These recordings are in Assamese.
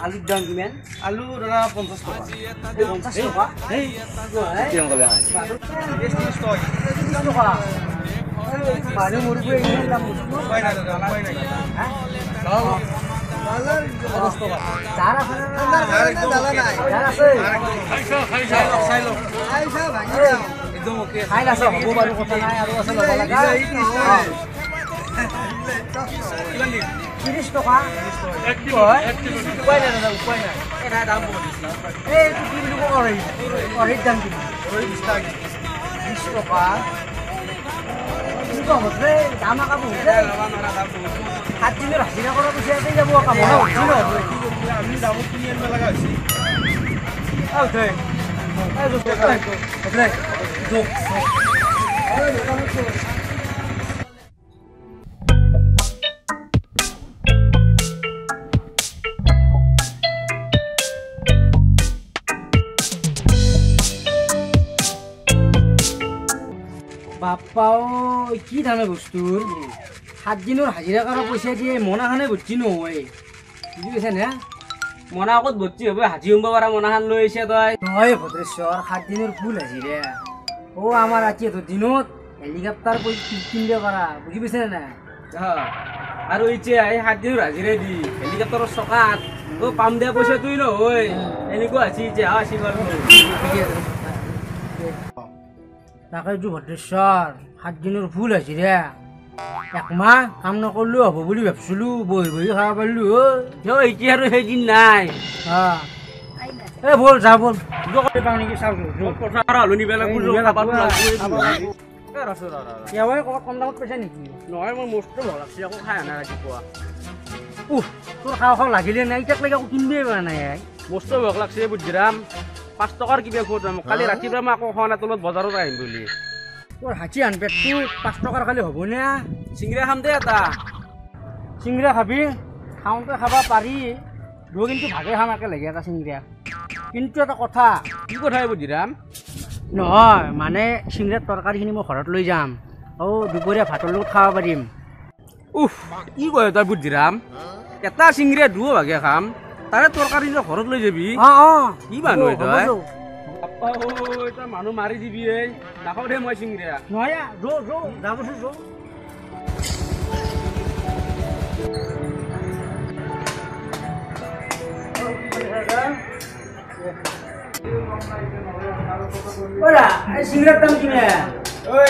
আলুর দাম কিমান আলু দাদা 50 টাকা 50 টাকা এই কিমান কলে 30 টাকা মানুহ মৰিব ইমান দাম উপায় নাই দাদা উপায় নাই হ্যাঁ লাও মালার 50 টাকা যার আছে আর একদম দাদা নাই যার আছে খাই লো আইছা ভাঙি দাও একদম ওকে খাই লাছ হ'ব বাৰু কথা নাই আৰু আছে ল'ব লাগা কিমান দিন 30 টাকা 1 কিলো উপায় নাই দাদা উপায় নাই এটা দাম বহুত দিছ এই কি বুলি কয় অৰিৰ দাম কি 20 টাকা 20 টাকা কি কম ৰে দাম আকা বহুত ৰে সাত দিনৰ হাজিৰা কৰা পইচাতে যাব কাম আমি দামত কিনি আনিব লগা হৈছে ওকে বাপ্পাও কি ধানে বস্তুৰ 7 দিনৰ হাজিৰা কৰা পইচা দিয়ে মনাখানে ভৰ্তি নহয় বুজি পাইছা নে মনা ক'ত ভৰ্তি হ'ব হাজি উম্ব পাৰা মনাখান লৈ আহিছে তই নহয় ভদ্ৰেশ্বৰ 7 দিনৰ ফুল হাজিৰা আমাৰ ৰাতিটো দিনত হেলিকপ্টাৰ কিনিব পাৰা বুজি পাইছা নে আৰু এতিয়া এই 7 দিনৰ হাজিৰা দি হেলিকপ্টাৰৰ চকাত পাম দিয়া পইচা তুই নহয় এনেকুৱা আছে এতিয়া আছিল তাকেইতো ভদ্ৰেশ্বৰ 7 দিনৰ ফুল হাজিৰা একমাহ কাম নকৰিলেও হ'ব বুলি ভাবিছিলোঁ বহি বহি খাব পাৰিলোঁ এতিয়া আৰু সেইদিন নাই এই বল যা বল পাওঁ নেকি চাওঁ পথাৰ হ'লো নিব কেৱাই ক'ৰবাত কম দামত পাইছা নেকি নহয় মোৰ মস্তো ভাল লাগছে আকৌ খাই আনা ৰাতিপুৱা তোৰ খাওঁ খাওঁ লাগিলে নাই এতিয়ালৈকে আকৌ কিনিবই পৰা নাই মস্তো ভোক লাগছে বুদ্ধিৰাম 5 টকাৰ কিবা খোৱা যাম কালি ৰাতিপুৱা মই আকৌ খোৱা তলত বজাৰত আহিম বুলি তোৰ হাঁচি আন পেটটো 5 টকাৰ খালি হ'বনে চিংৰা খাম দে এটা চিংৰা খাবি খাওঁতে খাব পাৰি কিন্তু ভাগে খাম একেলগে এটা চিংৰা কিন্তু এটা কথা কি কথা বুদ্ধিৰাম নহয় মানে চিংৰাৰ তৰকাৰীখিনি মই ঘৰত লৈ যাম দুপৰীয়া ভাতৰ লগত খাব পাৰিম কি কয় তই বুদ্ধিৰাম এটা চিংৰা দুও ভাগে খাম তাৰে তৰকাৰী ঘৰত লৈ যাবি কি মানুহ তই মানুহ মাৰি দিবি এই নাখাওঁ দে মই চিংৰা নহয় যাবচোন চিংৰাৰ দাম কিমান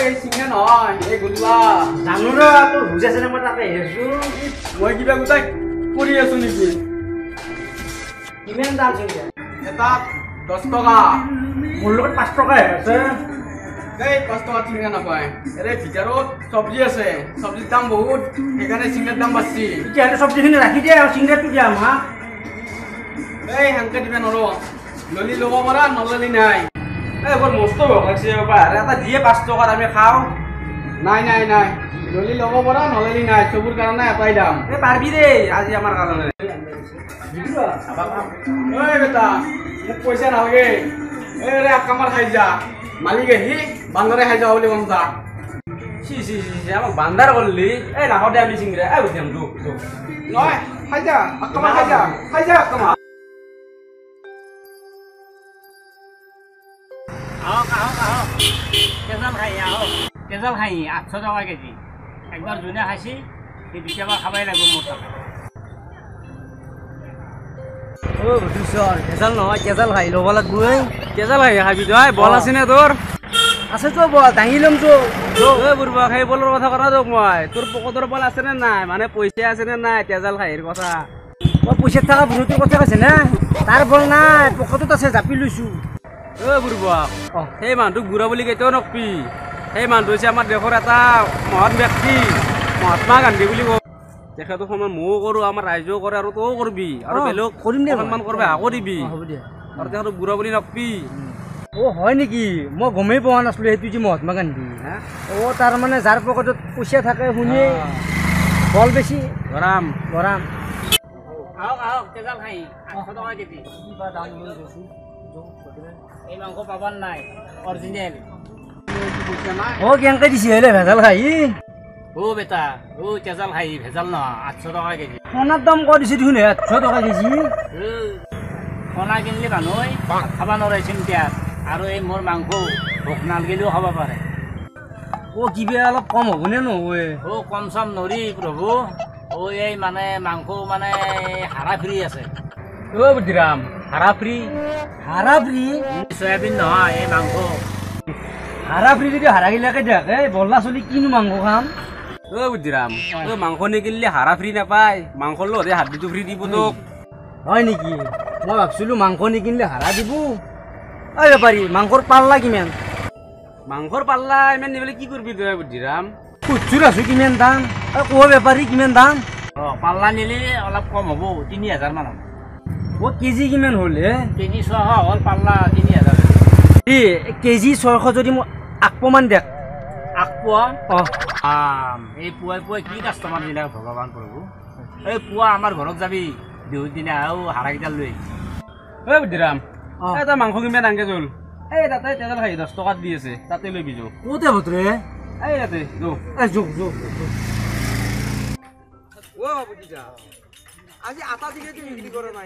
এই চিংৰা নহয় এই গোল্লা জানো ৰ তোৰ ভোজ আছে মই তাতে আহিছো মই কিবা গোটাই কৰি আছো নেকি কিমান দাম চিংৰা এটা 10 টকা মোৰ লগত 5 টকাই আছে এই 5 টকা চিংৰা নাপায় এৰে ভিতৰত চব্জি আছে চব্জিৰ দাম বহুত সেইকাৰণে চিংৰাৰ দাম বাঢ়ছি তেতিয়াহ'লে চব্জিখিনি ৰাখি দিয়ে আৰু চিংৰাটো দিয়া আমাক এই সেনকে দিবা নৰো ললি ল'ব পাৰা নললি নাই এই বৰ মস্ত ভোক লাগছে এটা দিয়ে 5 টকাত আমি খাওঁ নাই নাই নাই ললি ল'ব পাৰা নললি নাই চবুৰ কাৰণে এটাই দাম এই পাৰবি দেই আজি আমাৰ কাৰণে ঐ বেটা মোক পইচা নালাগে এই ৰে কামাৰ খাই যা মালিক আহি বান্দৰে খাই যাওঁ বুলি কম যা আমাক বান্দাৰ কৰিলি এই নাখাওঁ দে আমি চিংৰা এই উঠিম তোক নহয় খাই যা কামাৰ খাই যা কামাৰ কেজাল খাই 800 টকা কেজি একবাৰ যোনে খাইছি সেই দ্বিতীয়বাৰ খাবাই লাগিব মোৰ তাত ভদ্ৰেশ্বৰ কেজাল নহয় কেজাল খাই ল'ব লাগিব কেজাল খাবি তই বল আছে নে তোৰ আছে তো বল দাঙি ল'ম তো বুঢ়া সেই বলৰ কথা কৰা তোক মই তোৰ পকেটৰ বল আছে নে নাই মানে পইচা আছে নে নাই তেজাল খাহীৰ কথা মই পইচাত থকা বুঢ়ীটোৰ কথা কৈছে না তাৰ বল নাই পকেটত আছে জাপি লৈছো বুঢ়া সেই মানুহটোক বুঢ়া বুলি কেতিয়াও নকবি সেই মানুহটো হৈছে আমাৰ দেশৰ এটা মহান ব্যক্তি মহাত্মা গান্ধী বুলি কওঁ তেখেতৰ সন্মান ময়ো কৰোঁ আমাৰ ৰাইজেও কৰে আৰু তইও কৰিবি আৰু বেলেগ সন্মান কৰিব আকৌ দিবি আৰু তেখেতক বুঢ়া বুলি নকবি হয় নেকি মই গমেই পোৱা নাছিলো সেইটো যে মহাত্মা গান্ধী তাৰ মানে যাৰ পকেটত পইচা থাকে শুনি বল বেছি গৰাম এই মাংস পাবাৰ নাই অৰিজিনেল কেনেকৈ দিছে ভেজাল খাই ও বেটা ও তেজাল খাই ভেজাল নহয় 800 টকা কেজি সোণাৰ দাম কৈ দিছে দেখোন 800 টকা কেজি সোণা কিনলে মানুহ খাব নোৱাৰে চিন্তাত আৰু এই মোৰ মাংস ভোক নালগিলেও খাব পাৰে কিবা অলপ কম হ'বনে নহয় কম চম নৰি প্ৰভু এই মানে মাংস মানে হাৰা ফ্ৰী আছে বুদ্ধিৰাম হাৰা ফ্ৰী চয়াবিন নহয় এই মাংস হাৰা ফ্ৰী যদি হাৰাগিলাকে দেখে বল্লা চলি কিনো মাংস খাম বুদ্ধিৰাম মাংস নিকিনিলে হাৰা ফ্ৰী নাপায় মাংসৰ লগতে হাৰ্ডিটো ফ্ৰী দিব তোক হয় নেকি মই ভাবছিলো মাংস নিকিনিলে হাৰা দিব বেপাৰী মাংসৰ পাল্লা কিমান মাংসৰ পাল্লা ইমান নিবলৈ কি কৰিবি তই বুদ্ধিৰাম খুচুৰ আছো কিমান দাম কোৱা বেপাৰী কিমান দাম পাল্লা নিলে অলপ কম হ'ব 3000 মান হ'ব কেজি কিমান হ'ল কেজি 600 হ'ল পাল্লা 3000 কেজি 600 যদি মই আকপমান দেখ আকপোৱা এই পুৱাই কি কাষ্টমাৰ দিলে ভগৱান প্ৰভু এই পুৱা আমাৰ ঘৰত যাবি বিহুৰ দিনা আৰু হাৰাকেইডাল লৈ বুদ্ধিৰাম এটা মাংস কিমান আনকে চল এই তাতে তেজাল খাই 10 টকাত দি আছে তাতে লৈ বিজো কোতে ভত্ৰে এই তাতে আজি আটা টিকেট বিক্রি করে না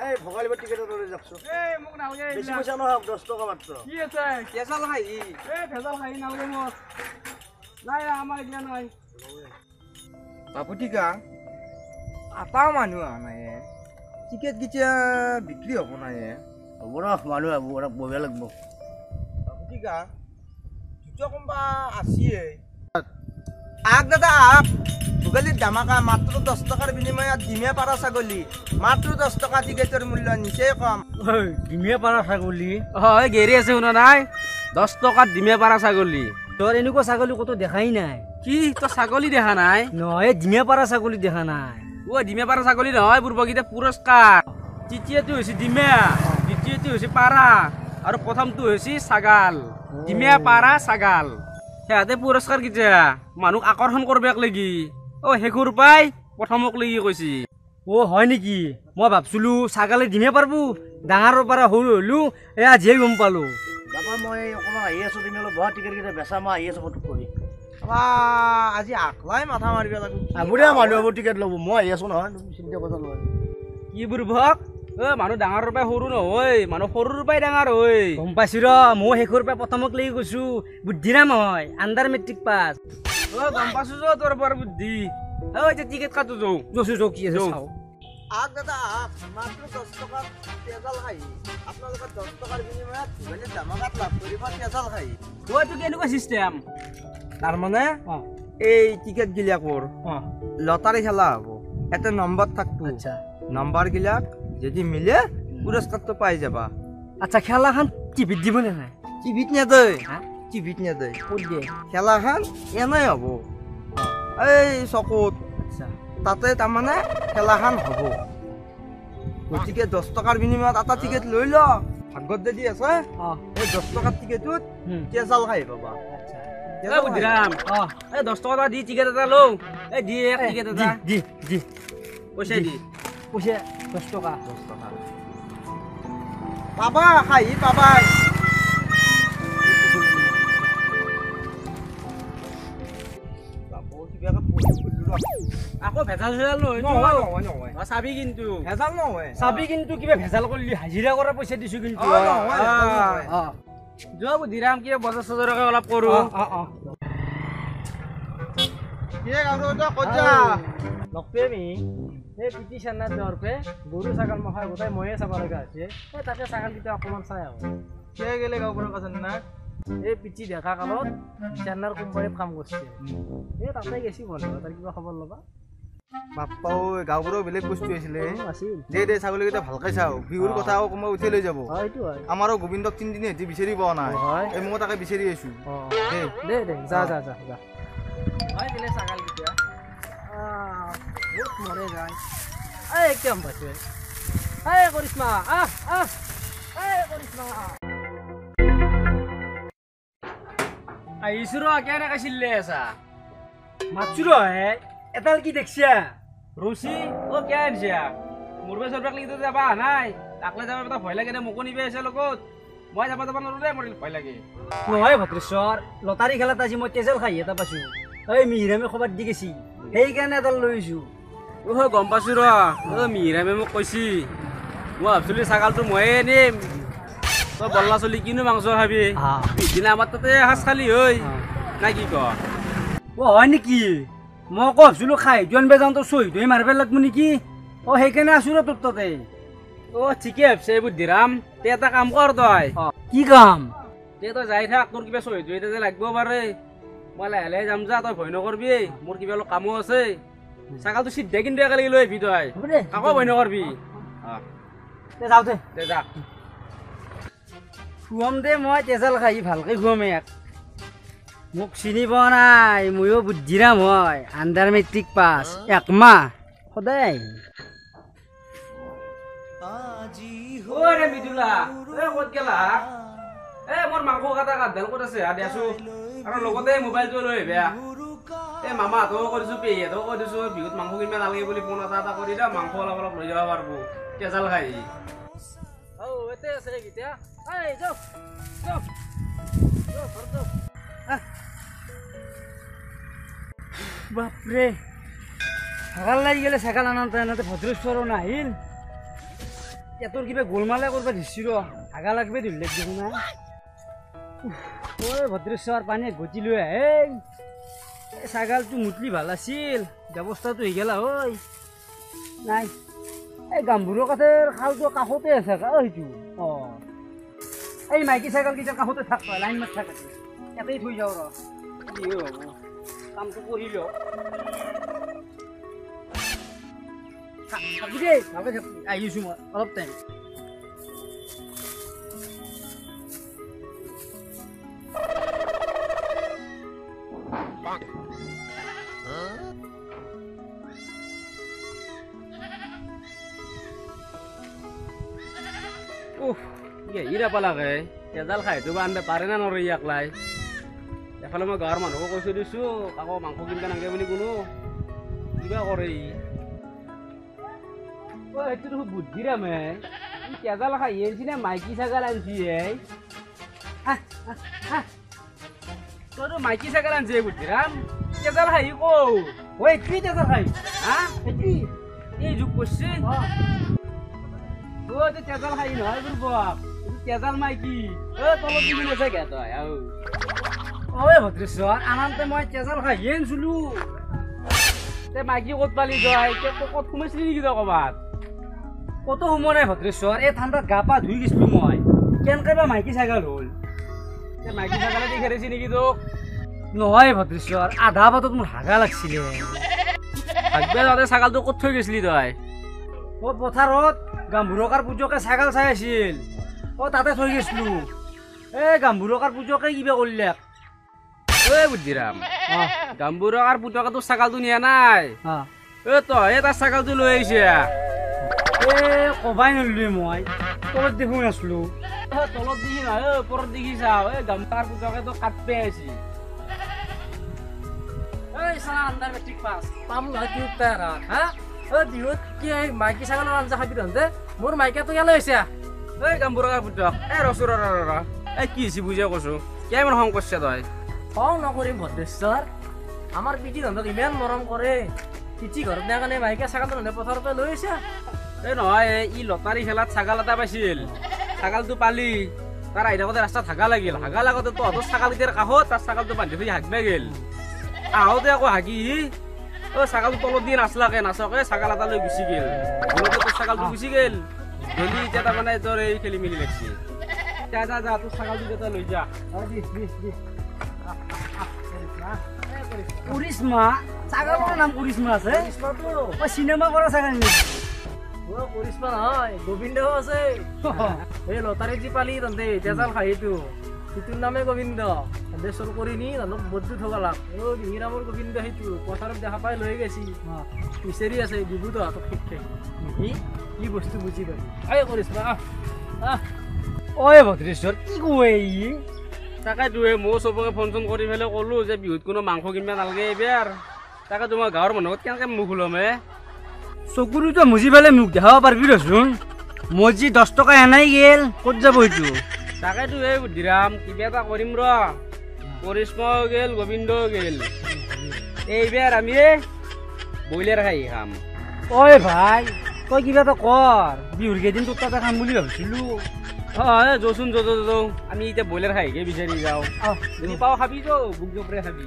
এই ভোগালিবার টিকেট ধরে যাচ্ছ বেশি পয়সা নয় 10 টাকা মাত্র কি আছে কেসাল খাই ভেজাল খাই নালাগে মোৰ নাই আমাৰ এতিয়া নাই বাপুটিকা আটা মানুহ নাই টিকেট গিটা বিক্ৰি হব না হ'ব ৰ মানুহ বহিব লাগিব বাপুটিকা জুতো কোনবা আসিয়ে আগ দাদা আগ ভোগালীর ধামাকা মাত্র 10 টাকার বিনিময়ে ডিমে পারা ছাগলী মাত্র 10 টাকা টিকেটের মূল্য নিচে কম ডিমে পাৰা ছাগলী হয় গেৰি আছে শুনা নাই 10 টকাত ডিমে পাৰা ছাগলী তোৰ এনেকুৱা ছাগলী কতো দেখাই নাই কি তই ছাগলী দেখা নাই নহয় ডিমে পাৰা ছাগলী দেখা নাই ডিমে পাৰা ছাগলী নহয় বুৰ্বকিটা পুৰস্কাৰ তৃতীয়টো হৈছে ডিমে দ্বিতীয়টো হৈছে পাৰা আৰু প্ৰথমটো হৈছে ছাগাল ডিমে পাৰা ছাগাল সিহঁতে পুৰস্কাৰ কেইটা মানুহক আকৰ্ষণ কৰবাক লাগি শেষৰ পাই প্ৰথমক লাগি কৈছি হয় নেকি মই ভাবছিলো ছাগালে ডিমে পাৰবো ডাঙৰৰ পৰা সৰু হলো আজিহে গম পালো বাবা মই অকণমান আহি আছো তুমি অলপ বহা টিকেট কেইটা বেচা মই আহি আছো ফটো কৰি আজি আকলাই মাথা মাৰিব লাগিব বুঢ়া মানুহ হ'ব টিকেট ল'ব মই আহি আছো নহয় চিন্তা কৰিব নহয় কি বুৰ্বক মানুহ ডাঙৰৰ পৰাই সৰু নহয় মানুহ সৰুৰ পৰাই ডাঙৰ হয় গম পাইছো ৰ মই শেষৰ পৰা প্ৰথমক লাগি গৈছো বুদ্ধিৰাম হয় আণ্ডাৰ মেট্ৰিক পাছ গম পাইছো তোৰ বৰ বুদ্ধি এতিয়া টিকেট কাটো যাওঁ কি আছে চাওঁ আগ দাদা মাত্র 10 টাকা তেজাল খাই আপনাদের 10 টাকার বিনিময়ে ভোগালীর ধামাকাত লাভ করিব তেজাল খাই এইটো কেনেকুৱা চিষ্টেম তাৰ মানে এই টিকেট গিলাকৰ লটারি খেলা হব এটা নম্বর থাকবো আচ্ছা নম্বর গিলাক যদি মিলে পুরস্কারটো পাই যাবা আচ্ছা খেলাখন টিভিত দিব নে নাই টিভিত নেদে টিভিত নেদে খেলাখন এনেই হব এই চকুত আচ্ছা তাতে তাৰমানে খেলাখন হ'ব গতিকে 10 টকাৰ বিনিময়ত এটা টিকেট লৈ ল ভাগত যদি আছে এই 10 টকাৰ টিকেটত তেজাল খাই পাবা বুদ্ধিৰাম 10 টকা দি টিকেট এটা লওঁ দি এক টিকেট এটা দি পইচা দি পইচা 10 টকা পাবা খাই পাবা আকৌ ভেজাল চেজাল নহয় চাবি কিন্তু ভেজাল নহয় চাবি কিন্তু কিবা ভেজাল কৰিলি হাজিৰা কৰাৰ পইচা দিছো কিন্তু যোৱা বুদ্ধিৰাম কিবা বজাৰ চজাৰকে অলপ কৰো নকপেমি এই পিটি চান্নাত যোৱাৰ পে গৰু ছাগল মখা গোটাই ময়ে চাব লগা হৈছে তাকে ছাগলকেইটা অকণমান চাই আহোঁ কিয় গেলে গাঁওখনৰ কাছে না এই পিটি দেখা কালত চেন্নাৰ কোম্পানীত কাম কৰিছে তাতে গেছি বন্ধ তাৰ কিবা খবৰ ল'বা বাপ্পা গাঁওবোৰৰ বেলেগ বস্তু আছিলে আছিল দে ছাগলীকেইটা ভালকৈ চাওঁ বিহুৰ কথা আকৌ কোনোবা উঠাই লৈ যাব সেইটো হয় আমাৰো গোবিন্দক 3 দিন হেঁতি বিচাৰি পোৱা নাই এই মই তাকে বিচাৰি আছো দে যা দিলে ছাগলকেইটা বহুত মৰে যায় একদম পাইছে কৰিশ্মা কৰিশ্মা আহিছো ৰ কেনেকৈ চিল্লে আছা মাতছো হে এটাল কি দেখছা ৰুচি কিয় আনিছা মুৰবে চৰবেক লাগি যাবা নাই তাকলে যাবা এটা ভয় লাগে মোকো নিবে আছে লগত মই যাব নোৱাৰো দেই, মোৰ ভয় লাগে। নহয় ভদ্ৰেশ্বৰ, লটাৰী খেলাত আজি মই তেজেল খাই এটা পাইছো। এই মিহিৰামে খবৰ দি গেছি, সেইকাৰণে এডাল লৈ আহিছো। গম পাইছো ৰ, মিহিৰামে মোক কৈছি। মই ভাবছিলো ছাগালটো ময়ে নিম, তই বল্লা চলি কিনো মাংস খাবি। পিছদিনা আমাৰ তাতে এসাঁজ খালি হৈ না কি ক? হয় নেকি? মই আকৌ ভাবছিলো খাই যোৱান বেজান তোৰ চহী ধৰি মাৰিব লাগব নেকি? সেইকাৰণে আছো ৰ তোৰ তাতে। ঠিকে ভাবছে বুদ্ধিৰাম, তে এটা কাম কৰ তই। কি কাম? তে তই যাই থাক, তোৰ কিবা চহী ধৰি যে লাগিব পাৰে। মই লাহে লাহে যাম যা, তই ভয় নকৰবি, মোৰ কিবা অলপ কামো আছে। ছাগালটো চিধা কিন্তু একেলগে লৈ আহিবি তই, কাকো ভয় নকৰবি। যাওঁ দে। দে যা। খুৱাম দে, মই তেজাল খাই ভালকে খুৱাম ইয়াক। মোক চিনি পোৱা নাই, ময়ো বুদ্ধিৰাম হয়, আণ্ডাৰ মেট্ৰিক পাছ, একমাহ সদায়। ৰে মিদুলা, ক'ত গেলা? মোৰ মাংস কাটা কাঠডাল ক'ত আছে? দিয়াছো, আৰু লগতে মোবাইলটো লৈ আহিবা। মামাহঁতকো কৈ দিছো, পেহীহঁতকো কৈ দিছো, বিহুত মাংস কিনিব নালাগে বুলি ফোন এটা কৰি দিওঁ, মাংস অলপ অলপ লৈ যাব পাৰিব তেজাল খাই। বাপৰে, ছাগাল লাগি গেলে ছাগাল আনন্দ এনেতে ভদ্ৰেশ্বৰো নাহিল। তোৰ কিবা গোলমালে কৰিব ধৰিছি ৰ, হাগা লাগবে ধৰিলে দেখোন না। ভদ্ৰেশ্বৰ পানী গতি লৈ আহে। ছাগালটো মুতলি ভাল আছিল, ব্যৱস্থাটো হৈ গেলা ঐ। নাই, এই গাম্ভীৰৰ কাঠৰ খালটো কাষতে আছে সেইটো। এই মাইকী ছাগালকেইটাৰ কাষতে থাক, লাইন মাত থাক, ইয়াতেই থৈ যাওঁ ৰ। কি হ'ব, কামটো কৰি লওঁ। থাকবি দেই, ভালকে থাকবি, আহিছোঁ মই অলপ টাইম। ইৰা পালাকে তেজাল খাইটো বা আনবা পাৰে না নৰে ইয়াক লাই। এফালে মই গাঁৱৰ মানুহকো কৈ থৈ দিছোঁ, কাকো মাংস কিনিব নালাগে বুলি কোনো কিবা কৰে ই। সেইটো দেখোন বুদ্ধিৰামে, ই তেজাল খাই আনিছি নে মাইকী ছাগাল আনিছি? তইতো মাইকী ছাগাল আনিছে বুদ্ধিৰাম, তেজাল খাই ক'ত? কি তেজাল খাই? এই যুগ কৰিছে তেজাল খাই নহয় বুৰবক, তেজাল মাইকী। তলত দিবি আছে গে তই। ভদ্ৰেশ্বৰ, আনন্তে মই তেজাল খাই আনিছিলো। মাইকী ক'ত পালি তই? ক'ত সোমাইছিলি নেকি তই ক'বাত? ক'তো সোমোৱা নাই ভদ্ৰেশ্বৰ, এই ঠাণ্ডাত গা পা ধুই গৈছিলো মই। কেনেকে বা মাইকী ছাগাল হ'ল? মাইকী ছাগালে দি খেলিছি নেকি তোক? নহয় ভদ্ৰেশ্বৰ, আধা বাটত মোৰ হাগা লাগছিলে। ভাগবে যাওঁতে ছাগালটো ক'ত থৈ গৈছিলি তই? পথাৰত গাম্ভীৰকাৰ পুজকে ছাগাল চাই আছিল, তাতে থৈ গৈছিলো। এই গাম্ভীৰকাৰ পুজকে কিবা কৰিলে। বুদ্ধিৰাম, গাম্ভীৰকাৰ পুজকে তোৰ ছাগালটো নিয়া নাই, তই তাৰ ছাগালটো লৈ আহিছে। কবাই নললো মই, তলত দেখোন আছিলো। তলত দেখি নহয়, ওপৰত দেখি চাওঁ। গাম্ভীৰকাৰ পুজকে তোৰ কাটপে আহিছে। পাম নহয় বিহুত কি মাইকী ছাগলৰ আঞ্জা খাবি তহঁতে? মোৰ মাইকীটো ইয়ালৈ হৈছে। গাম্ভীৰকাৰ পুজক ৰচো ৰ কি হৈছে বুজা কৈছো, কিমান খং কৰিছে তই? খং নকৰিম ভদ্ৰেশ্বৰ, আমাৰ পিঠি তহঁতক ইমান মৰম কৰে, পিঠি ঘৰত নিয়া কাৰণে মাইকী ছাগল তহঁতে পথাৰতে লৈ আহিছে। নহয়, ই লটাৰী খেলাত ছাগাল এটা পাইছিল, ছাগালটো পালি, তাৰ আহি থাকোঁতে ৰাস্তাত হাগা লাগিল। হাগা লাগোতে তহঁতৰ ছাগালকেইটাৰ কাষত তাৰ ছাগালটো বান্ধি থৈ হাগবা গেল। আহোঁতে আকৌ হাগি ছাগালটো তলত দিয়ে নাচলাকে, নাচকে ছাগাল এটা লৈ গুচি গেল। তোৰ ছাগালটো গুচি গেল, গেলি এতিয়া তাৰমানে তোৰ এই খেলি মেলি লাগছে। যা তোৰ ছাগালটো এতিয়া লৈ যা। কৰিশ্মা, ছাগালটোৰ নাম কৰিশ্মা আছে? চিনেমা কৰা ছাগাল নেকি? কৰিশ্মা নহয়, গোবিন্দও আছে। এই লটাৰীত যি পালি তহঁতে তেজাল খাইটো, সিটোৰ নামে গোবিন্দ। তহঁতে চল কৰি নি তহঁতক বদলি থব লাগ। মিহিৰামৰ গোবিন্দ সেইটো পথাৰত দেখা পাই লৈ গৈছি, বিচাৰি আছে বিহু তহঁতক শিক্ষে নেকি? কি বস্তু বুজি পাবি? কৰিশ্মা ভদ্ৰেশ্বৰ, কি কয় ই? তাকেতো ময়ো চবকে ফোন চোন কৰি পেলাই ক'লো যে বিহুত কোনো মাংস কিনিব নালাগে এইবাৰ। তাকেতো মই গাঁৱৰ মানুহত কেনেকৈ মুখ ওলাম? চকুৰুটো মুজি পেলাই মোক দেখাব পাৰিবি ৰচোন। মই যি 10 টকা এনাই গেল, ক'ত যাব সেইটো? তাকেতো এই বুদ্ধিৰাম কিবা এটা কৰিম ৰ কৰিশ্মাও গেল গোবিন্দও গেল এইবাৰ আমি ব্ৰইলাৰ খাই খাম ঐ ভাই তই কিবা এটা কৰ বিহুৰ কেইদিন তোৰ তাতে খাম বুলি ভাবিছিলো যৌচোন যৌ আমি এতিয়া ব্ৰইলাৰ খাইকে বিচাৰি যাওঁ যদি পাওঁ খাবি যৌ বুক জপৰে খাবি